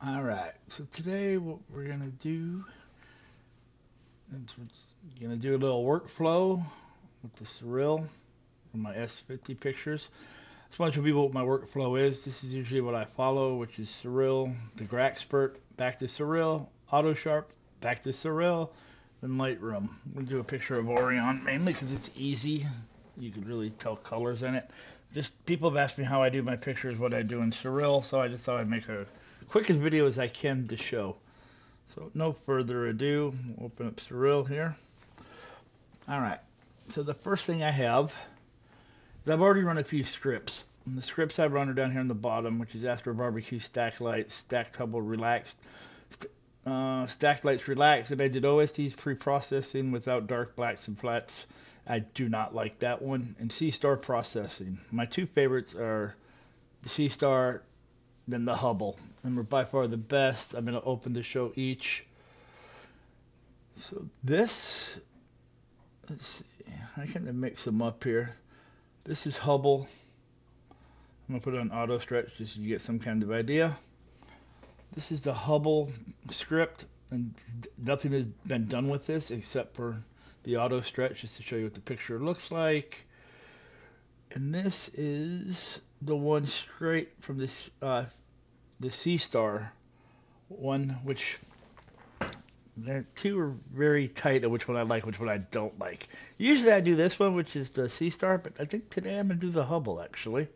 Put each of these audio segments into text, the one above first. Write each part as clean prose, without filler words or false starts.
Alright, so today what we're going to do is we're just going to do a little workflow with the SIRIL from my S50 pictures. Just want to show people what my workflow is. This is usually what I follow, which is SIRIL, the Expert, back to SIRIL, Auto Sharp, back to SIRIL, then Lightroom. I'm going to do a picture of Orion mainly because it's easy. You can really tell colors in it. Just people have asked me how I do my pictures, what I do in SIRIL, so I just thought I'd make a quick as video as I can to show. So no further ado, we'll open up SIRIL here. Alright, so the first thing I have is I've already run a few scripts. And the scripts I run are down here on the bottom, which is Astro Barbecue, Stack Lights, Stacked Hubble Relaxed, Stacked Lights Relaxed, and I did OSD's pre-processing without dark blacks and flats. I do not like that one. And seestar processing. My two favorites are the seestar, then the Hubble. And we're by far the best. I'm going to open to show each. So this, let's see, I can mix them up here. This is Hubble. I'm going to put it on auto stretch just so you get some kind of idea. This is the Hubble script, and nothing has been done with this except for the auto stretch just to show you what the picture looks like. And this is the one straight from this the seestar one, which the two are very tight of which one I like, which one I don't like. Usually I do this one, which is the seestar, but I think today I'm going to do the Hubble actually.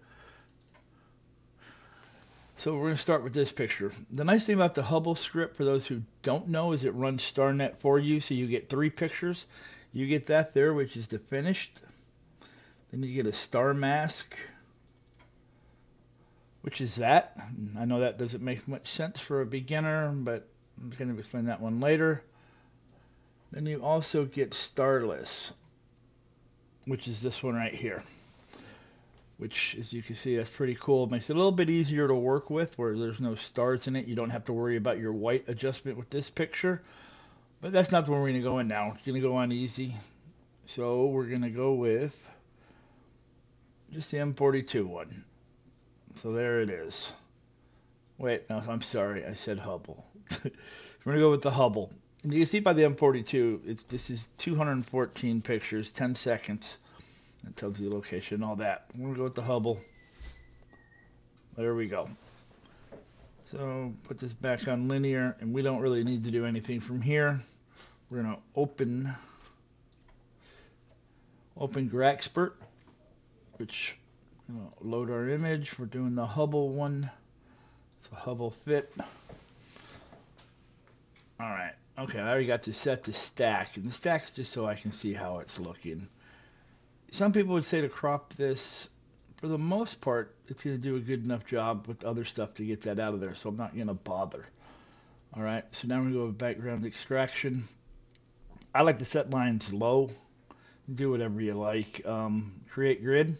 So we're going to start with this picture. The nice thing about the Hubble script, for those who don't know, is it runs StarNet for you, so you get 3 pictures. You get that there, which is the finished. Then you get a star mask, which is that. I know that doesn't make much sense for a beginner, but I'm going to explain that one later. Then you also get starless, which is this one right here. Which, as you can see, that's pretty cool. It makes it a little bit easier to work with, where there's no stars in it. You don't have to worry about your white adjustment with this picture. But that's not where we're going to go in now. We're going to go on easy. So we're going to go with just the M42 one. So there it is. Wait, no, I'm sorry. I said Hubble. We're going to go with the Hubble. And you can see by the M42, this is 214 pictures, 10 seconds. It tells you the location, all that. We're going to go with the Hubble. There we go. So put this back on linear, and we don't really need to do anything from here. We're going to open Expert, which load our image. We're doing the Hubble one. So Hubble fit. All right. Okay, I already got this set to stack, and the stack's just so I can see how it's looking. Some people would say to crop this. For the most part, it's going to do a good enough job with other stuff to get that out of there, so I'm not going to bother. All right, so now we're going to go with background extraction. I like to set lines low. Do whatever you like. Create grid.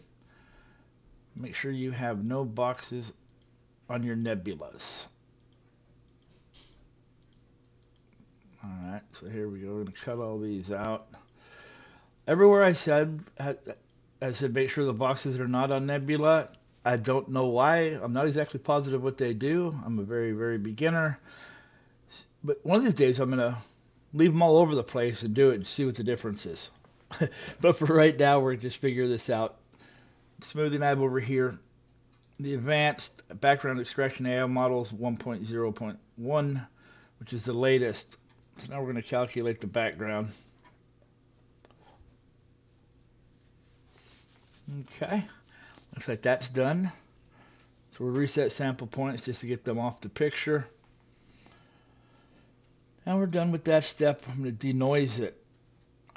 Make sure you have no boxes on your nebulas. All right, so here we go. We're going to cut all these out. Everywhere I said make sure the boxes are not on nebula. I don't know why. I'm not exactly positive what they do. I'm a very, very beginner. But one of these days I'm going to leave them all over the place and do it and see what the difference is. But for right now, we're just figure this out. Smoothing tab over here. The advanced background extraction AI models 1.0.1, which is the latest. So now we're going to calculate the background. Okay, looks like that's done. So we'll reset sample points just to get them off the picture. Now we're done with that step. I'm going to denoise it.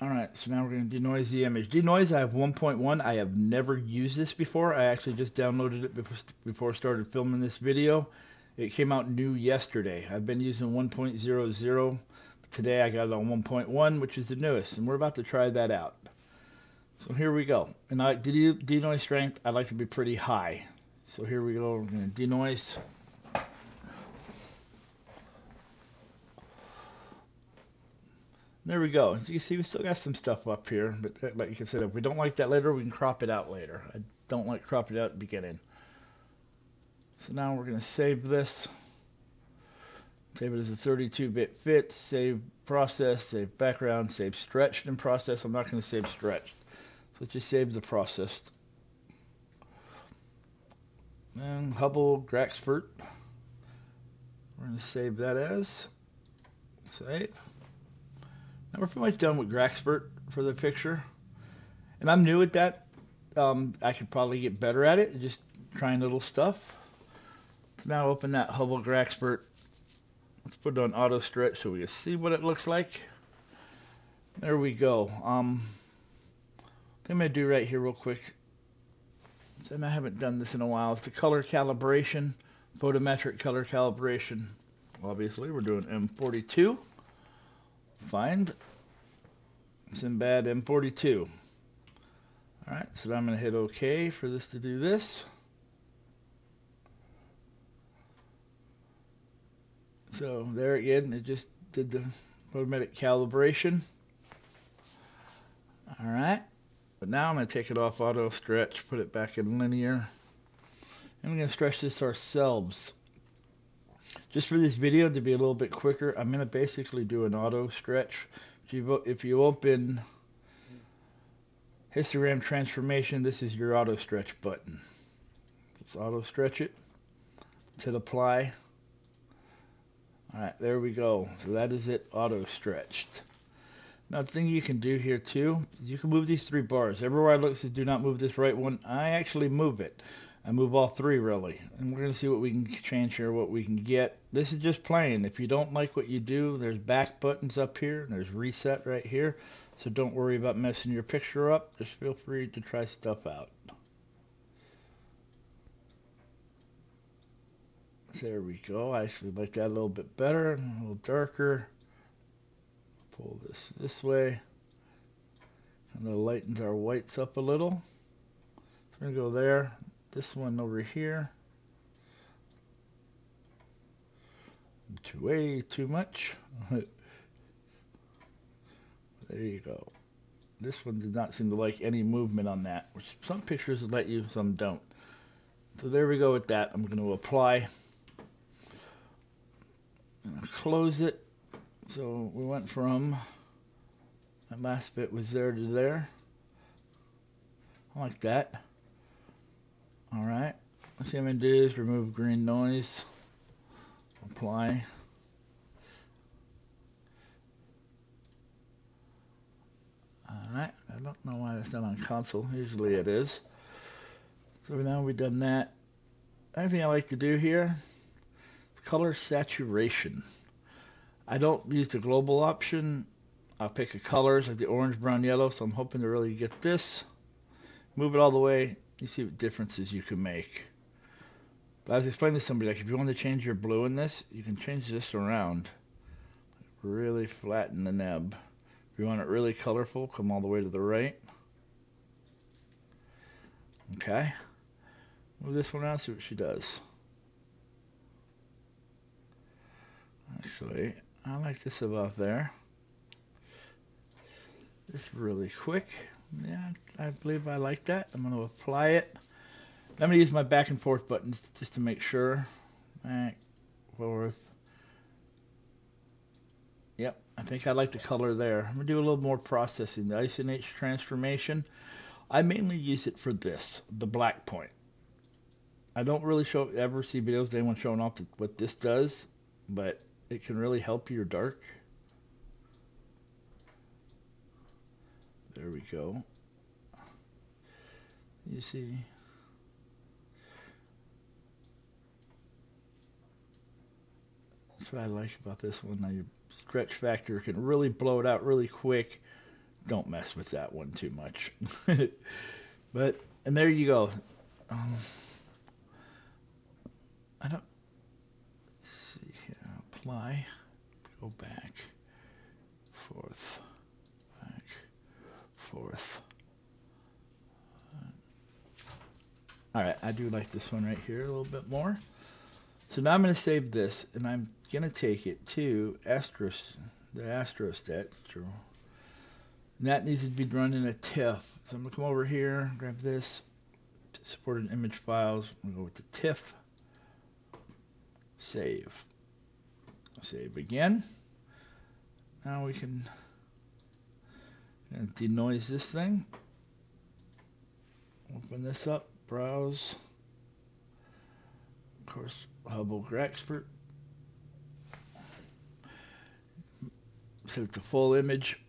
Alright, so now we're going to denoise the image. Denoise, I have 1.1. I have never used this before. I actually just downloaded it before I started filming this video. It came out new yesterday. I've been using 1.00. Today I got it on 1.1, which is the newest, and we're about to try that out. So here we go. And denoise strength, I like to be pretty high. So here we go. We're going to denoise. There we go. As you can see, we still got some stuff up here, but like I said, if we don't like that later, we can crop it out later. I don't like cropping it out at the beginning. So now we're going to save this. Save it as a 32-bit fit, save process, save background, save stretched and processed. I'm not going to save stretched. So just save the processed. And Hubble Graxfert. We're going to save that as. Save. Now we're pretty much done with Graxfert for the picture. And I'm new at that. I could probably get better at it, just trying little stuff. Now open that Hubble Graxfert. Let's put it on auto stretch so we can see what it looks like. There we go. What I'm going to do right here real quick, and I haven't done this in a while, is the color calibration, photometric color calibration. Obviously, we're doing M42. Find Sinbad M42. Alright, so now I'm going to hit OK for this to do this. So there again, it just did the photometric calibration. Alright, but now I'm going to take it off auto stretch, put it back in linear. And we're going to stretch this ourselves. Just for this video to be a little bit quicker, I'm going to basically do an auto stretch. If you open histogram transformation, this is your auto stretch button. Let's auto stretch it. Let's hit apply. Alright, there we go. So that is it auto stretched. Now the thing you can do here too, is you can move these three bars. Everywhere I look says do not move this right one. I actually move it. I move all three really. And we're going to see what we can change here, what we can get. This is just playing. If you don't like what you do, there's back buttons up here, and there's reset right here. So don't worry about messing your picture up. Just feel free to try stuff out. There we go. I actually like that a little bit better, a little darker. Pull this way. Kind of lightens our whites up a little. We're going to go there. This one over here. Way too much. There you go. This one did not seem to like any movement on that, which some pictures let you, some don't. So there we go with that. I'm going to apply. Close it. So we went from, that last bit was there to there. I like that. Alright. Let's see what I'm going to do is remove green noise. Apply. Alright. I don't know why that's not on console. Usually it is. So now we've done that. Another thing I like to do here, color saturation. I don't use the global option. I'll pick a colors like the orange, brown, yellow. So I'm hoping to really get this. Move it all the way. You see what differences you can make. But I was explaining to somebody, like if you want to change your blue in this, you can change this around. Really flatten the neb. If you want it really colorful, come all the way to the right. Okay. Move this one around, see what she does. Actually, I like this about there. Just really quick. Yeah, I believe I like that. I'm going to apply it. I'm going to use my back and forth buttons just to make sure. Back, forth. Yep, I think I like the color there. I'm going to do a little more processing. The Ice transformation, I mainly use it for this, the black point. I don't really ever see videos of anyone showing off what this does, but it can really help your dark. There we go. You see. That's what I like about this one. Now your stretch factor can really blow it out really quick. Don't mess with that one too much. But, and there you go. I don't see here. Apply. Go back. Forth. Back. Forth. Alright, I do like this one right here a little bit more. So now I'm going to save this, and I'm going to take it to the astrostat. And that needs to be run in a TIFF. So I'm going to come over here, grab this, supported image files. I'm going to go with the TIFF, save. Save again. Now we can denoise this thing. Open this up, browse. Of course, Hubble Expert. Set it to full image.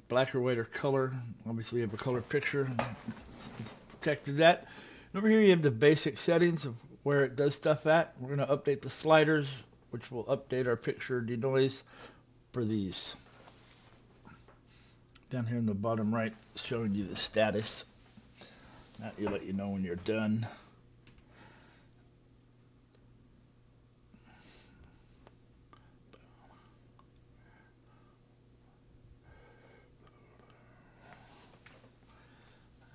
Black or white or color. Obviously, you have a color picture. It's detected that. And over here, you have the basic settings of where it does stuff at. We're going to update the sliders, which will update our picture denoise for these. Down here in the bottom right, showing you the status. That will let you know when you're done.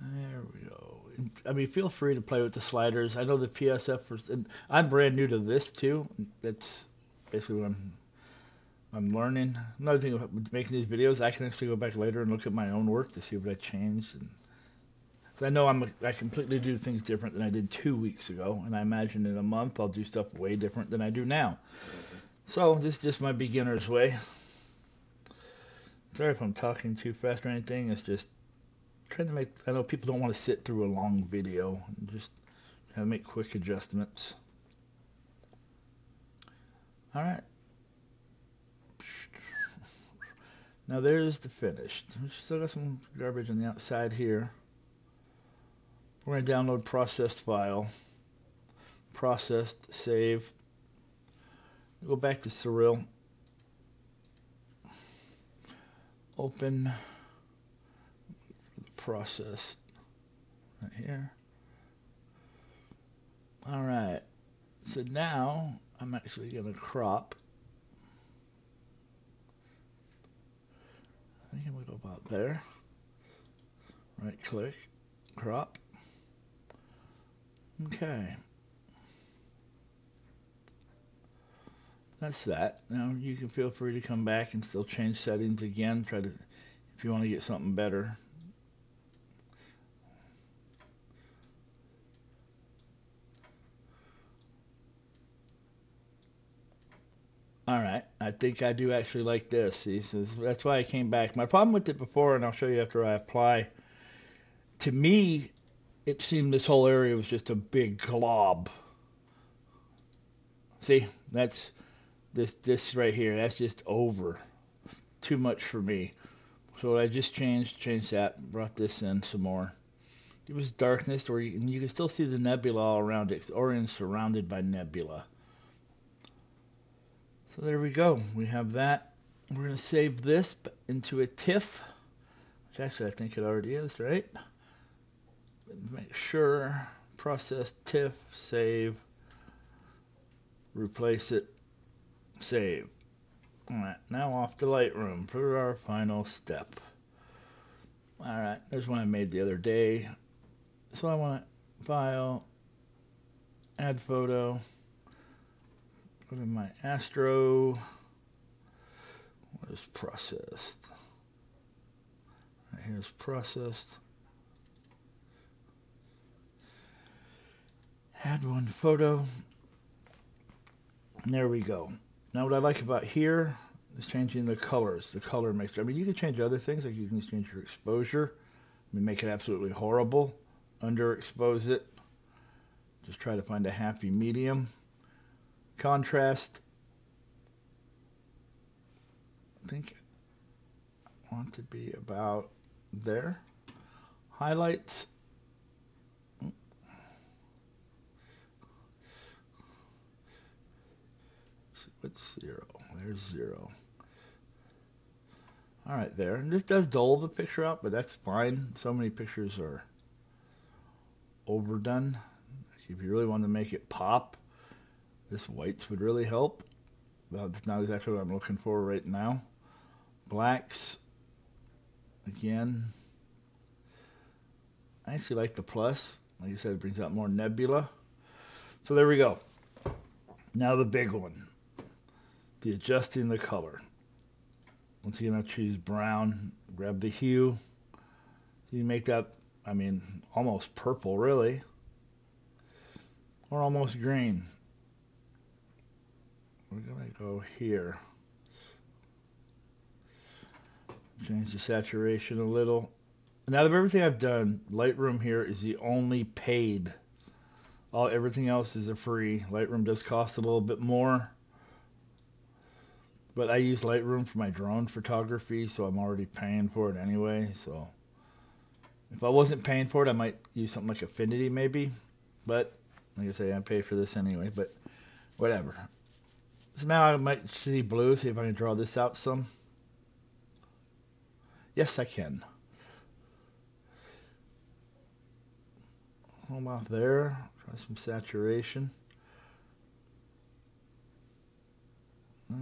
There we go. I mean, feel free to play with the sliders. I know the PSF was, and I'm brand new to this too. That's basically what I'm learning. Another thing with making these videos, I can actually go back later and look at my own work to see what I changed. And I know I completely do things different than I did 2 weeks ago, and I imagine in a month I'll do stuff way different than I do now. So this is just my beginner's way. Sorry if I'm talking too fast or anything. It's just trying to make. I know people don't want to sit through a long video. Just trying to make quick adjustments. All right. Now there's the finished. We still got some garbage on the outside here. We're going to download processed file. Processed, save. Go back to SIRIL. Open the processed right here. All right. So now I'm actually going to crop. I think we'll go about there. Right click, crop. Okay. That's that. Now you can feel free to come back and still change settings again. Try to, if you want to get something better. All right, I think I do actually like this. See, so that's why I came back. My problem with it before, and I'll show you after I apply, to me, it seemed this whole area was just a big glob. See, that's this right here. That's just over. Too much for me. So I just changed that, brought this in some more. It was darkness, or you can still see the nebula all around it. Orion's surrounded by nebula. So there we go. We have that. We're going to save this into a TIFF, which actually I think it already is, right? Make sure. Process TIFF, save, replace it, save. Alright, now off to Lightroom for our final step. Alright, there's one I made the other day. So I want to file, add photo, go to my Astro. What is processed? Right, here's processed. Add one photo. And there we go. Now what I like about here is changing the colors. The color makes it. I mean, you can change other things, like you can change your exposure. I mean, make it absolutely horrible. Underexpose it. Just try to find a happy medium. Contrast. I think I want to be about there. Highlights. What's 0? There's 0. All right, there. And this does dull the picture out, but that's fine. So many pictures are overdone. If you really want to make it pop, this whites would really help. That's not exactly what I'm looking for right now. Blacks. Again. I actually like the plus. Like I said, it brings out more nebula. So there we go. Now the big one. The adjusting the color. Once again, I'll choose brown, grab the hue. So you make that, I mean, almost purple, really. Or almost green. we're gonna go here. Change the saturation a little. And out of everything I've done, Lightroom here is the only paid. Everything else is a free. Lightroom does cost a little bit more, but I use Lightroom for my drone photography, so I'm already paying for it anyway. So if I wasn't paying for it, I might use something like Affinity maybe. But like I say, I pay for this anyway. But whatever. So now I might see blue. See if I can draw this out some. Yes, I can. Hold off there. Try some saturation. There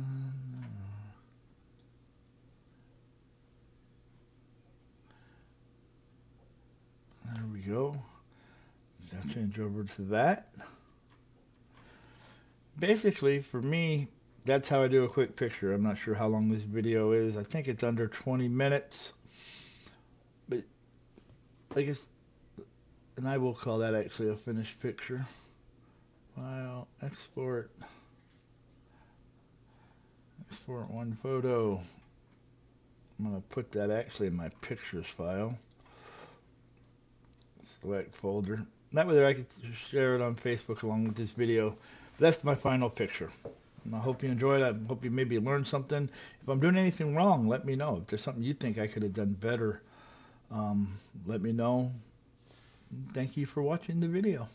we go. I'll change over to that. Basically, for me, that's how I do a quick picture. I'm not sure how long this video is. I think it's under 20 minutes. But I guess, and I will call that actually a finished picture. File, export one photo. I'm going to put that actually in my pictures file. Select folder. That way I can share it on Facebook along with this video. But that's my final picture. And I hope you enjoyed it. I hope you maybe learned something. If I'm doing anything wrong, let me know. If there's something you think I could have done better, let me know. Thank you for watching the video.